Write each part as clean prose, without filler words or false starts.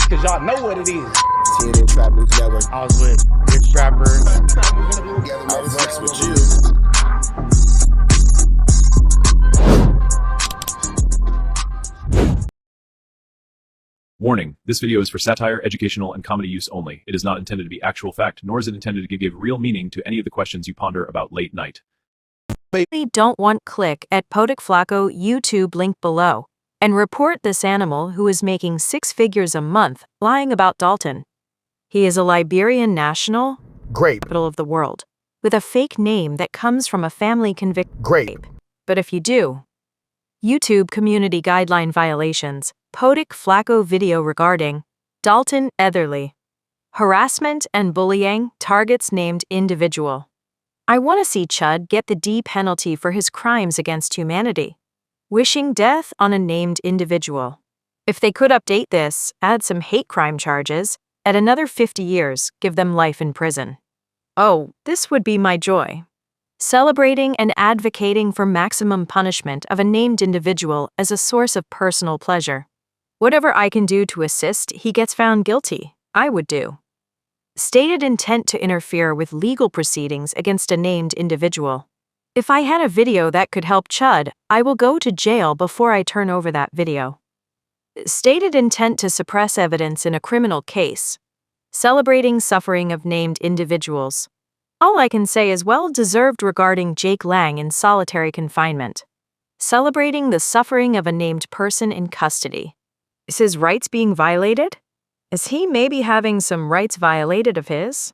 cause y'all know what it is. TNN Trap News Network. I was with Rich Trapper. I flex with you. Warning, this video is for satire, educational, and comedy use only. It is not intended to be actual fact, nor is it intended to give real meaning to any of the questions you ponder about late night. Don't want click at Flakko YouTube link below and report this animal who is making 6 figures a month lying about Dalton. He is a Liberian national, Grape. capital of the world, with a fake name that comes from a family convicted Grape. But if you do, YouTube community guideline violations, Flakko video regarding Dalton Etherly. Harassment and bullying targets named individual. I want to see Chud get the D penalty for his crimes against humanity. Wishing death on a named individual. If they could update this, add some hate crime charges, at another 50 years, give them life in prison. Oh, this would be my joy. Celebrating and advocating for maximum punishment of a named individual as a source of personal pleasure. Whatever I can do to assist he gets found guilty, I would do. Stated intent to interfere with legal proceedings against a named individual. If I had a video that could help Chud, I will go to jail before I turn over that video. Stated intent to suppress evidence in a criminal case. Celebrating suffering of named individuals. All I can say is well-deserved regarding Jake Lang in solitary confinement. Celebrating the suffering of a named person in custody. Is his rights being violated? Is he maybe having some rights violated of his?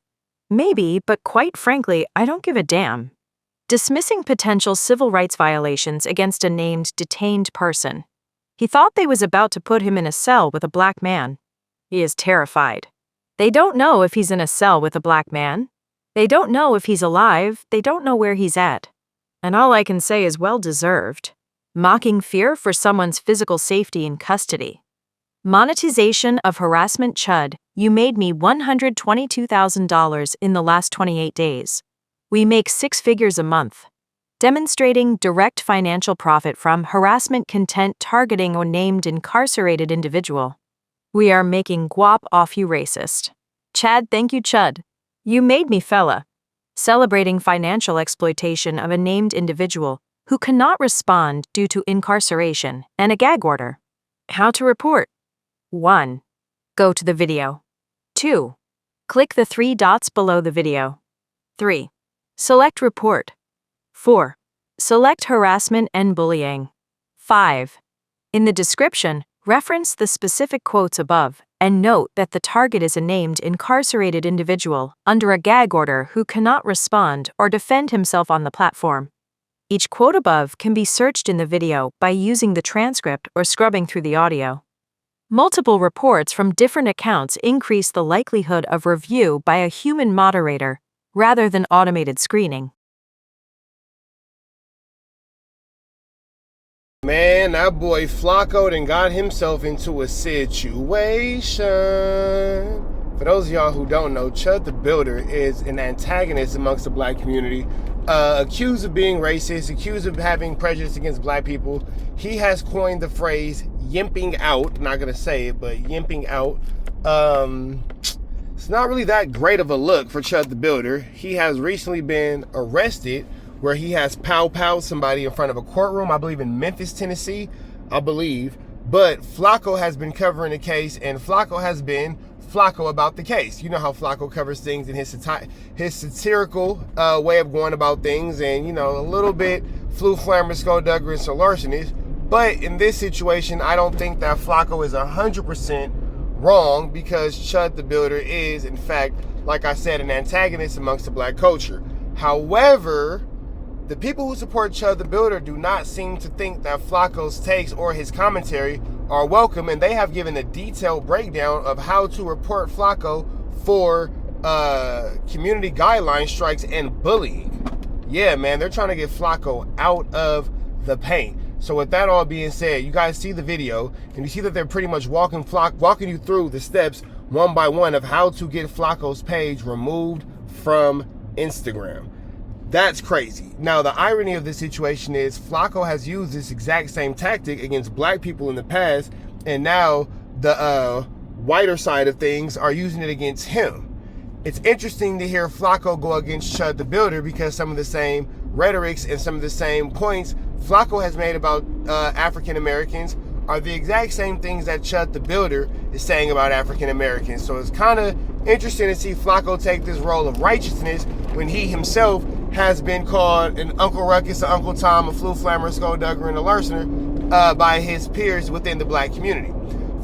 Maybe, but quite frankly, I don't give a damn. Dismissing potential civil rights violations against a named detained person. He thought they was about to put him in a cell with a black man. He is terrified. They don't know if he's in a cell with a black man. They don't know if he's alive. They don't know where he's at. And all I can say is well-deserved. Mocking fear for someone's physical safety in custody. Monetization of harassment. Chud, you made me $122,000 in the last 28 days. We make 6 figures a month. Demonstrating direct financial profit from harassment content targeting a named incarcerated individual. We are making guap off you racist. Chad, thank you Chud. You made me fella. Celebrating financial exploitation of a named individual who cannot respond due to incarceration and a gag order. How to report. 1. Go to the video. 2. Click the 3 dots below the video. 3. Select report. 4. Select harassment and bullying. 5. In the description, reference the specific quotes above and note that the target is a named incarcerated individual under a gag order who cannot respond or defend himself on the platform. Each quote above can be searched in the video by using the transcript or scrubbing through the audio. Multiple reports from different accounts increase the likelihood of review by a human moderator rather than automated screening. Man, that boy Flakko done got himself into a situation. For those of y'all who don't know, Chud the Builder is an antagonist amongst the black community, accused of being racist, accused of having prejudice against black people. He has coined the phrase yimping out. I'm not gonna say it, but yimping out. It's not really that great of a look for Chud the Builder. He has recently been arrested where he has pow-powed somebody in front of a courtroom, I believe in Memphis, Tennessee, I believe. But Flakko has been covering the case, and Flakko has been Flakko about the case. You know how Flakko covers things in his satirical way of going about things, and, you know, a little bit flu, flammer, skullduggerous, or larcenous. But in this situation, I don't think that Flakko is 100% wrong, because Chud the Builder is, in fact, like I said, an antagonist amongst the black culture. However, the people who support Chud the Builder do not seem to think that Flakko's takes or his commentary are welcome, and they have given a detailed breakdown of how to report Flakko for community guideline strikes and bullying. Yeah, man, they're trying to get Flakko out of the paint. So with that all being said, you guys see the video, and you see that they're pretty much walking you through the steps one by one of how to get Flakko's page removed from Instagram. That's crazy. Now, the irony of this situation is Flakko has used this exact same tactic against black people in the past, and now the whiter side of things are using it against him. It's interesting to hear Flakko go against Chud the Builder because some of the same rhetorics and some of the same points Flakko has made about African Americans are the exact same things that Chud the Builder is saying about African Americans. So it's kind of interesting to see Flakko take this role of righteousness when he himself has been called an Uncle Ruckus, an Uncle Tom, a Flu Flammer, a Skulldugger, and a Larcener by his peers within the black community.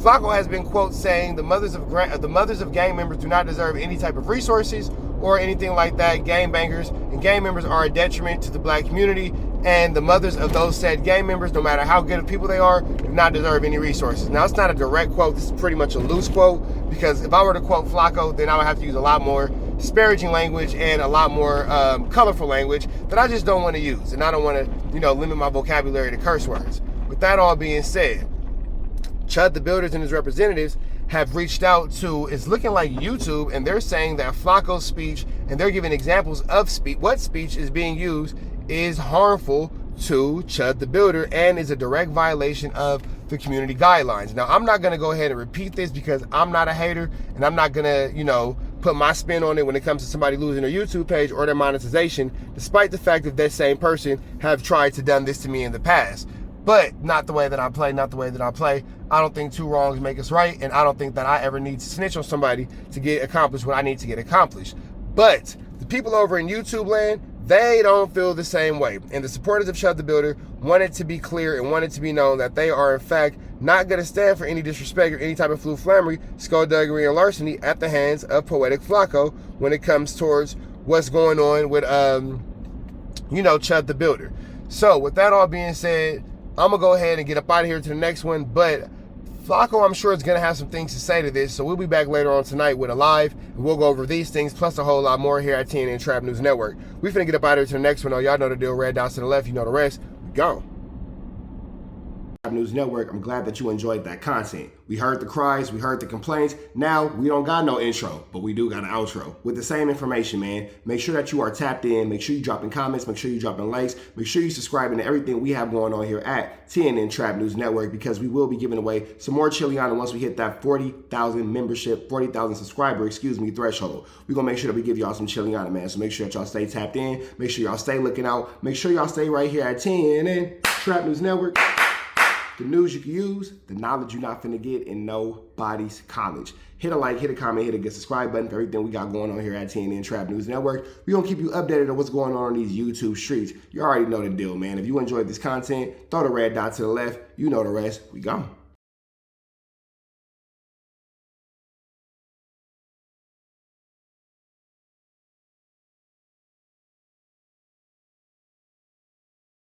Flakko has been, quote, saying the mothers of gang members do not deserve any type of resources or anything like that. Gang bangers and gang members are a detriment to the black community, and the mothers of those said gang members, no matter how good of people they are, do not deserve any resources. Now, it's not a direct quote. This is pretty much a loose quote, because if I were to quote Flakko, then I would have to use a lot more disparaging language and a lot more colorful language that I just don't want to use, and I don't want to, limit my vocabulary to curse words. With that all being said, Chud the Builders and his representatives have reached out to, it's looking like YouTube, and they're saying that Flakko's speech, and they're giving examples of what speech is being used is harmful to Chud the Builder and is a direct violation of the community guidelines. Now, I'm not going to go ahead and repeat this because I'm not a hater, and I'm not going to, put my spin on it when it comes to somebody losing their YouTube page or their monetization, despite the fact that same person have tried to done this to me in the past. But not the way that I play, not the way that I play. I don't think two wrongs make us right, and I don't think that I ever need to snitch on somebody to get accomplished what I need to get accomplished. But the people over in YouTube land, they don't feel the same way. And the supporters of Chud the Builder want it to be clear and want it to be known that they are, in fact, not going to stand for any disrespect or any type of flu-flammery, skullduggery, and larceny at the hands of Poetic Flakko when it comes towards what's going on with, Chud the Builder. So with that all being said, I'm going to go ahead and get up out of here to the next one, but Flakko, I'm sure, is going to have some things to say to this, so we'll be back later on tonight with a live, and we'll go over these things, plus a whole lot more here at TNN Trap News Network. We finna get up out of here to the next one, though. Y'all know the deal. Red dots to the left, you know the rest. We gone. Trap News Network, I'm glad that you enjoyed that content. We heard the cries, we heard the complaints. Now, we don't got no intro, but we do got an outro with the same information, man. Make sure that you are tapped in. Make sure you dropping comments. Make sure you dropping likes. Make sure you subscribing to everything we have going on here at TNN Trap News Network, because we will be giving away some more Chiliana once we hit that 40,000 membership, 40,000 subscriber, threshold. We're going to make sure that we give y'all some Chiliana, man. So make sure that y'all stay tapped in. Make sure y'all stay looking out. Make sure y'all stay right here at TNN Trap News Network. The news you can use, the knowledge you're not finna get in nobody's college. Hit a like, hit a comment, hit a good subscribe button for everything we got going on here at TNN Trap News Network. We're gonna keep you updated on what's going on these YouTube streets. You already know the deal, man. If you enjoyed this content, throw the red dot to the left. You know the rest. We gone.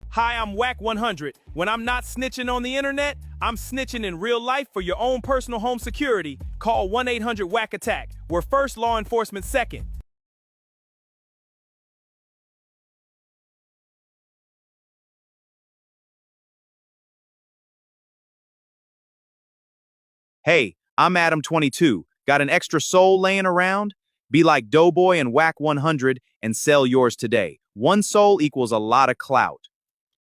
Hi, I'm Whack 100. When I'm not snitching on the internet, I'm snitching in real life for your own personal home security. Call 1-800-WHACK-ATTACK. We're first, law enforcement second. Hey, I'm Adam22. Got an extra soul laying around? Be like Doughboy and Whack 100 and sell yours today. One soul equals a lot of clout.